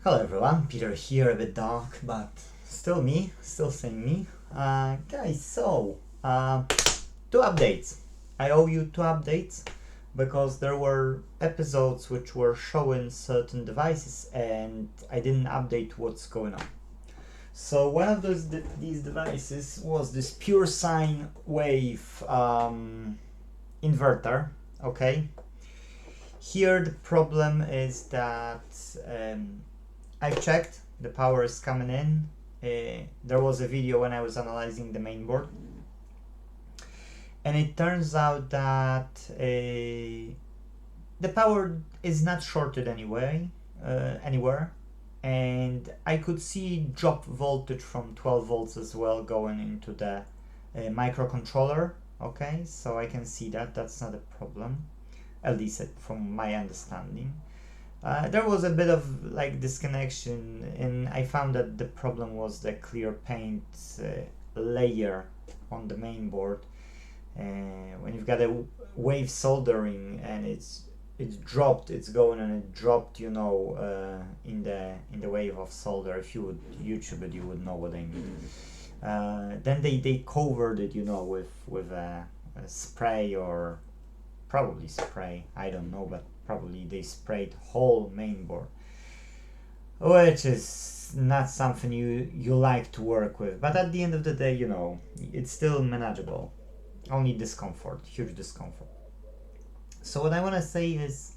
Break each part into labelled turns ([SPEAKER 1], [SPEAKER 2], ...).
[SPEAKER 1] Hello everyone, Peter here, a bit dark, but still me, still saying me. Guys, two updates. I owe you two updates because there were episodes which were showing certain devices and I didn't update what's going on. So one of these devices was this pure sine wave inverter, okay? Here the problem is that I've checked, the power is coming in. There was a video when I was analyzing the mainboard, and it turns out that the power is not shorted anywhere, and I could see drop voltage from 12 volts as well going into the microcontroller. Okay, so I can see that that's not a problem, at least from my understanding. There was a bit of like disconnection, and I found that the problem was the clear paint layer on the main board. When you've got a wave soldering and it's dropped, it's going and it dropped, in the wave of solder. If you would YouTube it, you would know what I mean. Then they covered it, with a spray, or probably spray, I don't know, but probably they sprayed whole mainboard, which is not something you like to work with, but at the end of the day, it's still manageable. Only discomfort, huge discomfort. So what I want to say is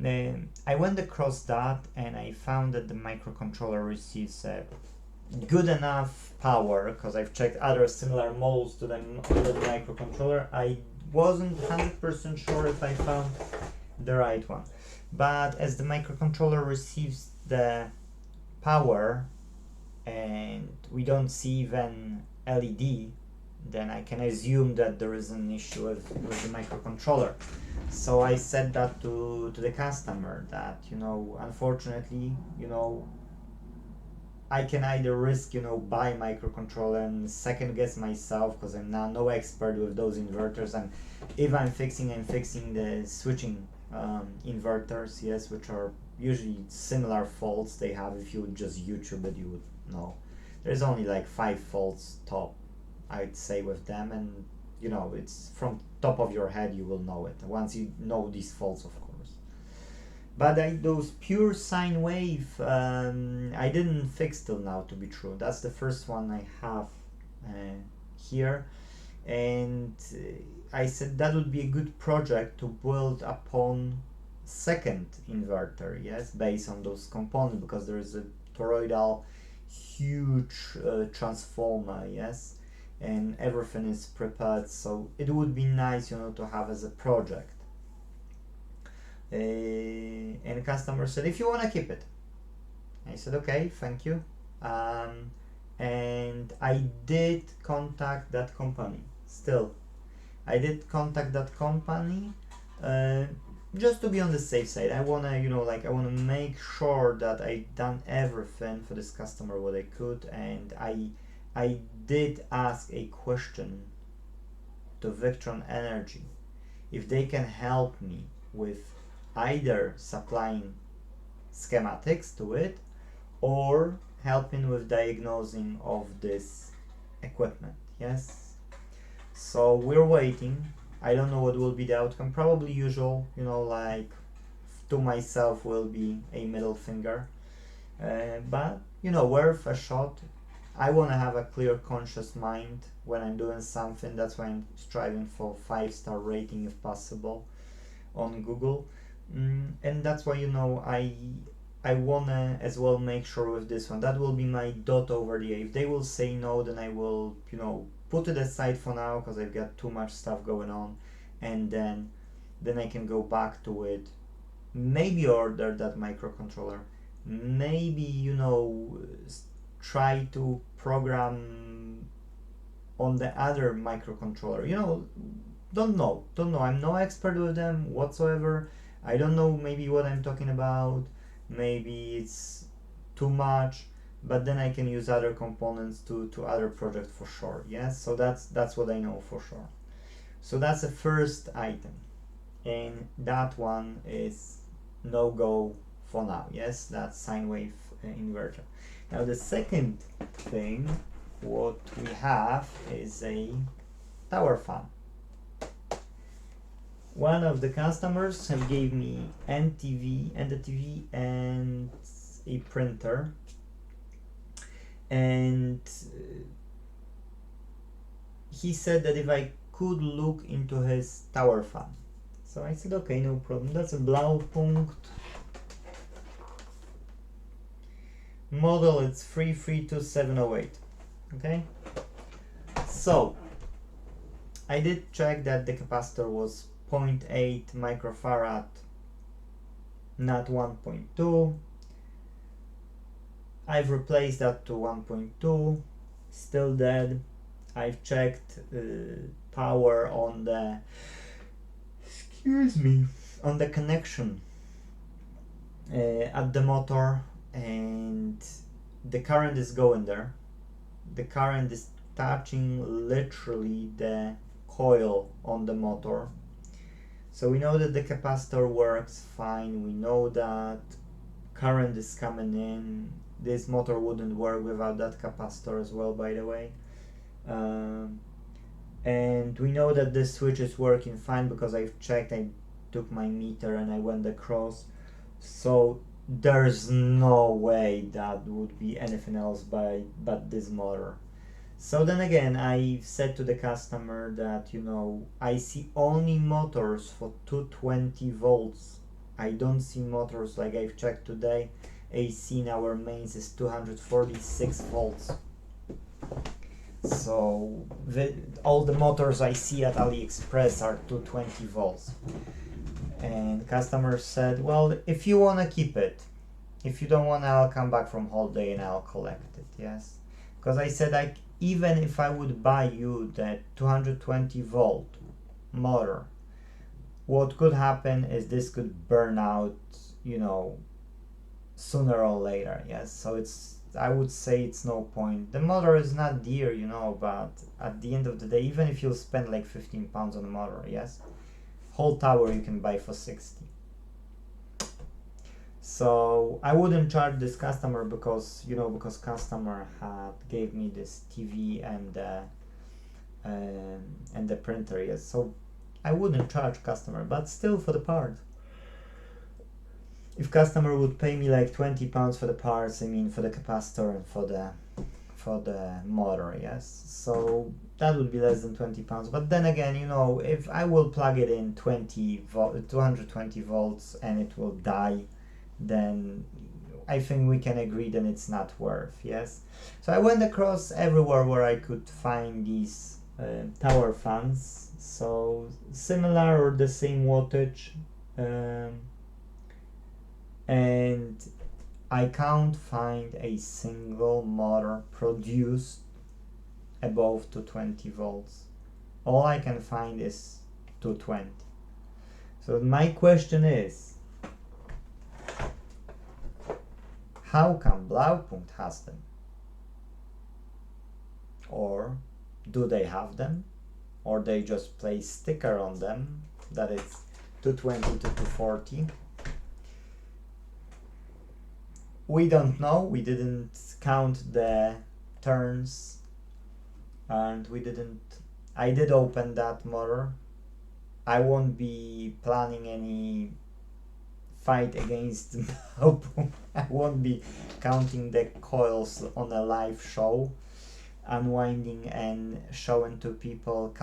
[SPEAKER 1] I went across that and I found that the microcontroller receives a good enough power, because I've checked other similar molds to the microcontroller. I wasn't 100% sure if I found the right one, but as the microcontroller receives the power and we don't see even LED, then I can assume that there is an issue with the microcontroller. So I said that to the customer that unfortunately I can either risk buy microcontroller and second guess myself, because I'm now no expert with those inverters, and if I'm fixing the switching inverters, yes, which are usually similar faults they have. If you would just YouTube it, you would know there's only like 5 faults top, I'd say, with them, and it's from top of your head you will know it once you know these faults, of course. But those pure sine wave I didn't fix till now, to be true. That's the first one I have here, and I said that would be a good project to build upon second inverter, yes, based on those components, because there is a toroidal huge transformer, yes, and everything is prepared, so it would be nice to have as a project. And the customer said, if you want to keep it. I said, okay, thank you. And I did contact that company. Still, I did contact that company just to be on the safe side. I wanna, I wanna make sure that I done everything for this customer what I could, and I did ask a question to Victron Energy if they can help me with either supplying schematics to it or helping with diagnosing of this equipment, yes. So we're waiting. I don't know what will be the outcome. Probably usual, like to myself will be a middle finger, but worth a shot. I want to have a clear conscious mind when I'm doing something. That's why I'm striving for 5-star rating if possible on Google, and that's why I wanna as well make sure with this one that will be my dot over the A. If they will say no, then I will put it aside for now, because I've got too much stuff going on, and then I can go back to it, maybe order that microcontroller, maybe try to program on the other microcontroller. Don't know. I'm no expert with them whatsoever. I don't know maybe what I'm talking about. Maybe it's too much, but then I can use other components to other projects for sure. Yes, so that's what I know for sure. So that's the first item, and that one is no go for now. Yes, that sine wave inverter. Now the second thing what we have is a tower fan. One of the customers have gave me NTV and a printer, and he said that if I could look into his tower fan. So I said, okay, no problem. That's a Blaupunkt model. It's 332708. Okay. So I did check that the capacitor was 0.8 microfarad, not 1.2. I've replaced that to 1.2, still dead. I've checked power on the, on the connection at the motor, and the current is going there. The current is touching literally the coil on the motor. So we know that the capacitor works fine. We know that current is coming in. This motor wouldn't work without that capacitor as well, by the way. And we know that this switch is working fine because I've checked. I took my meter and I went across. So there's no way that would be anything else but this motor. So then again, I said to the customer that, you know, I see only motors for 220 volts. I don't see motors like I've checked today. AC in our mains is 246 volts. So all the motors I see at AliExpress are 220 volts. And customer said, well, if you want to keep it, if you don't want, I'll come back from holiday and I'll collect it. Yes, because I said, even if I would buy you that 220 volt motor, what could happen is this could burn out, you know, sooner or later. Yes, so I would say it's no point. The motor is not dear, you know, but at the end of the day, even if you spend like 15 pounds on a motor, yes, whole tower you can buy for 60. So I wouldn't charge this customer because, you know, because customer had gave me this TV and the printer. Yes, so I wouldn't charge customer, but still for the part. If customer would pay me like 20 pounds for the parts, I mean for the capacitor and for the motor, yes, so that would be less than 20 pounds. But then again, you know, if I will plug it in 220 volts and it will die, then I think we can agree that it's not worth. Yes, so I went across everywhere where I could find these tower fans, so similar or the same wattage, and I can't find a single motor produced above 220 volts. All I can find is 220. So my question is, how come Blaupunkt has them? Or do they have them? Or they just place sticker on them that it's 220 to 240? We don't know. We didn't count the turns, and I did open that motor. I won't be planning any fight against Blaupunkt. I won't be counting the coils on a live show, unwinding and showing to people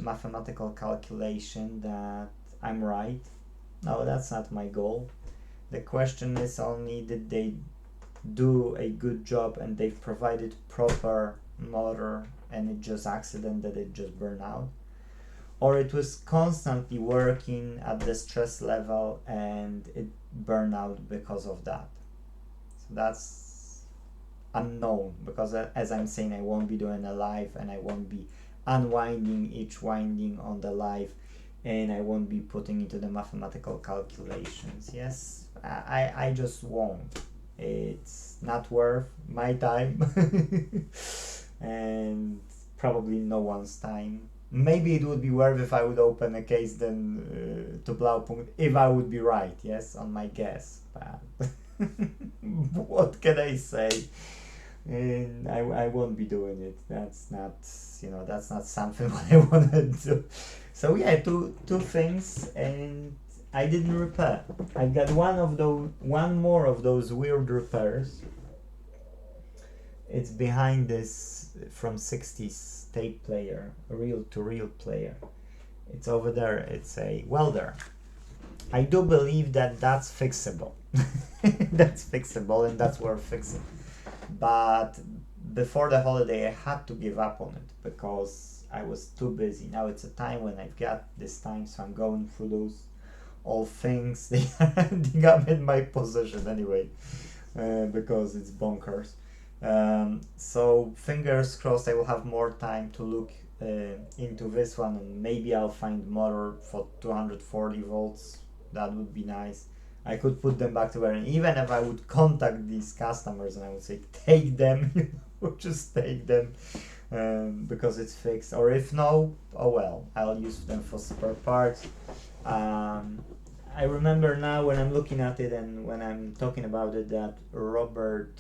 [SPEAKER 1] mathematical calculation that I'm right. No, that's not my goal. The question is only, did they do a good job and they've provided proper motor and it just accident that it just burned out? Or it was constantly working at the stress level and it burned out because of that. So that's unknown, because as I'm saying, I won't be doing a live and I won't be unwinding each winding on the live, and I won't be putting into the mathematical calculations. Yes, I just won't. It's not worth my time and probably no one's time. Maybe it would be worth if I would open a case then to Blaupunkt, if I would be right, yes, on my guess. But What can I say? And I won't be doing it. That's not, you know, that's not something what I want to do. So yeah, two things, and I didn't repair. I got one more of those weird repairs. It's behind this from 60s tape player, reel-to-reel player. It's over there. It's a welder. I do believe that that's fixable. That's fixable, and that's worth fixing. But before the holiday, I had to give up on it because I was too busy. Now it's a time when I've got this time, so I'm going through those all things. They are ending up in my possession anyway, because it's bonkers. So fingers crossed I will have more time to look into this one, and maybe I'll find motor for 240 volts. That would be nice. I could put them back together, and even if I would contact these customers and I would say take them, you know, just take them, because it's fixed. Or if no, oh well, I'll use them for spare parts. I remember now when I'm looking at it and when I'm talking about it that Robert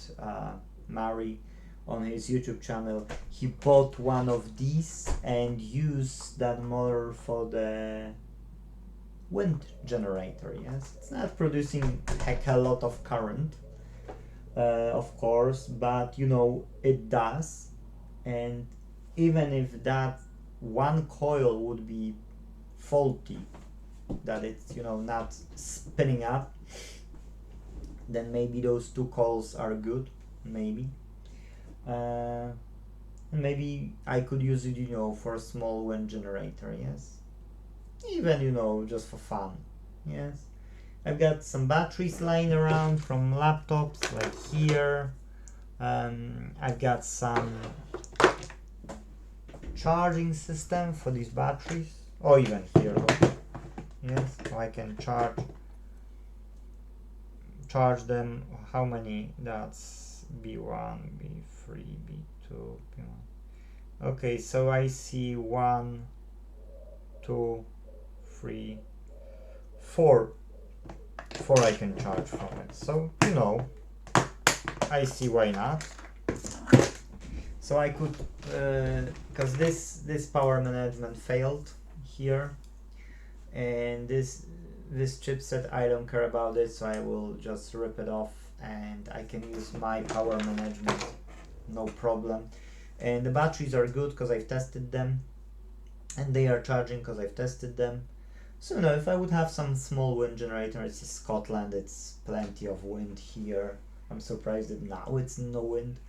[SPEAKER 1] Murray on his YouTube channel, he bought one of these and used that motor for the wind generator. Yes, it's not producing heck a lot of current, of course, but you know it does. And even if that one coil would be faulty, that it's, you know, not spinning up, then maybe those two coils are good, maybe. Maybe I could use it, you know, for a small wind generator. Yes, even, you know, just for fun. Yes, I've got some batteries lying around from laptops, like here. I've got some charging system for these batteries, or even here. Look. Yes, so I can charge them. How many? That's B1, B3, B2, B1. Okay, so I see 1, 2, 3, 4 I can charge from it. So, you know, I see why not. So I could, because this power management failed here, and this chipset, I don't care about it, so I will just rip it off and I can use my power management, no problem. And the batteries are good because I've tested them, and they are charging because I've tested them. So, you know, if I would have some small wind generator, it's Scotland, it's plenty of wind here. I'm surprised that now it's no wind.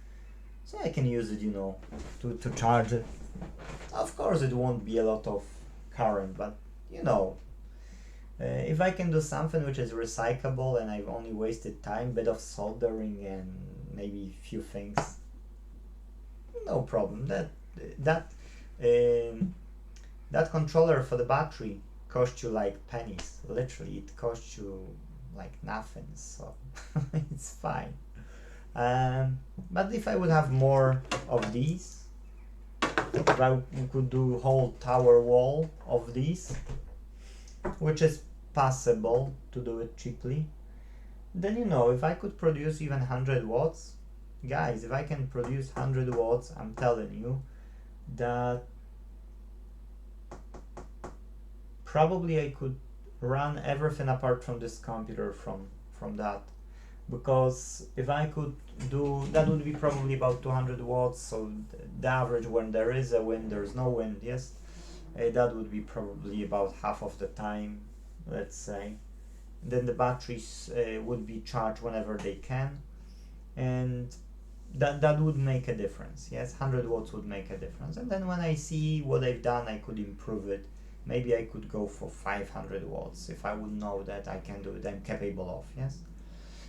[SPEAKER 1] So I can use it, you know, to charge it. Of course it won't be a lot of current, but you know, if I can do something which is recyclable and I've only wasted time, bit of soldering and maybe a few things, no problem. That controller for the battery cost you like pennies. Literally, it cost you like nothing, so it's fine. But if I would have more of these, if I could do whole tower wall of these, which is possible to do it cheaply, then, you know, if I could produce even 100 watts, guys, if I can produce 100 watts, I'm telling you that probably I could run everything apart from this computer from that. Because if I could do that, would be probably about 200 watts. So the average, when there is a wind, there's no wind. Yes, that would be probably about half of the time, let's say. Then the batteries would be charged whenever they can, and that would make a difference. Yes, 100 watts would make a difference. And then when I see what I've done, I could improve it. Maybe I could go for 500 watts if I would know that I can do it, I'm capable of. Yes.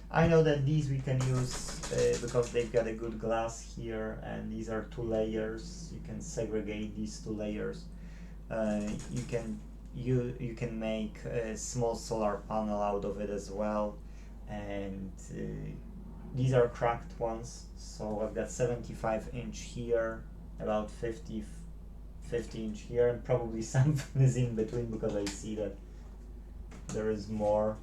[SPEAKER 1] I know that these we can use because they've got a good glass here, and these are 2 layers. You can segregate these 2 layers. You can make a small solar panel out of it as well, and these are cracked ones. So I've got 75-inch here, about 50-inch here, and probably something is in between because I see that there is more.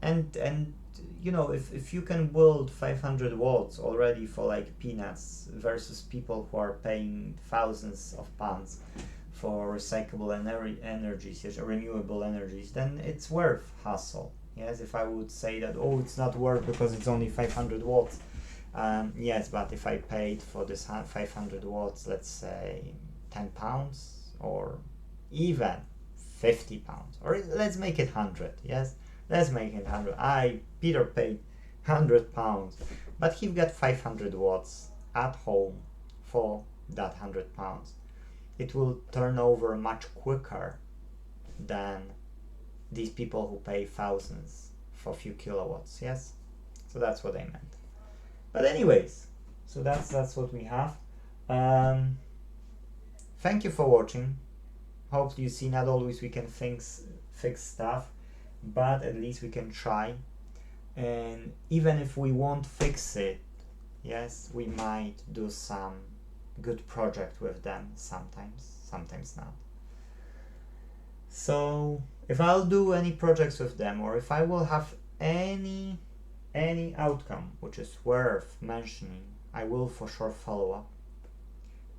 [SPEAKER 1] and you know, if you can build 500 watts already for like peanuts versus people who are paying thousands of pounds for recyclable energies, yes, renewable energies, then it's worth hassle. Yes, if I would say that, oh, it's not worth because it's only 500 watts. Yes, but if I paid for this 500 watts, let's say £10, or even £50, or let's make it 100. Yes, let's make it 100. Peter paid £100, but he got 500 watts at home for that £100. It will turn over much quicker than these people who pay thousands for a few kilowatts. Yes, so that's what I meant. But anyways, so that's what we have. Thank you for watching. Hope you see, not always we can fix stuff, but at least we can try. And even if we won't fix it, yes, we might do some good project with them sometimes not. So if I'll do any projects with them, or if I will have any outcome which is worth mentioning, I will for sure follow up.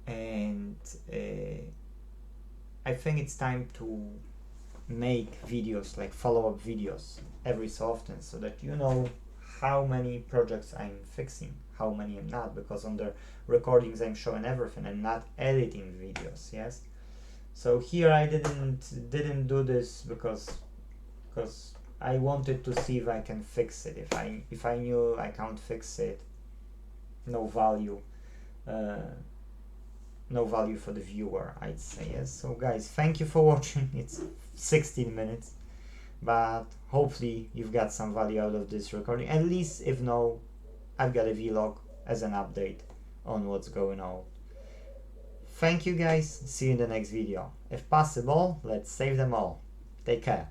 [SPEAKER 1] And I think it's time to make videos, like follow-up videos every so often, so that you know how many projects I'm fixing, how many I'm not, because on the recordings I'm showing everything and not editing videos. Yes, so here I didn't do this because I wanted to see if I can fix it. If I knew I can't fix it, no value for the viewer, I'd say. Yes, so guys, thank you for watching. It's 16 minutes, but hopefully you've got some value out of this recording. At least if no, I've got a vlog as an update on what's going on. Thank you guys, see you in the next video. If possible, let's save them all. Take care.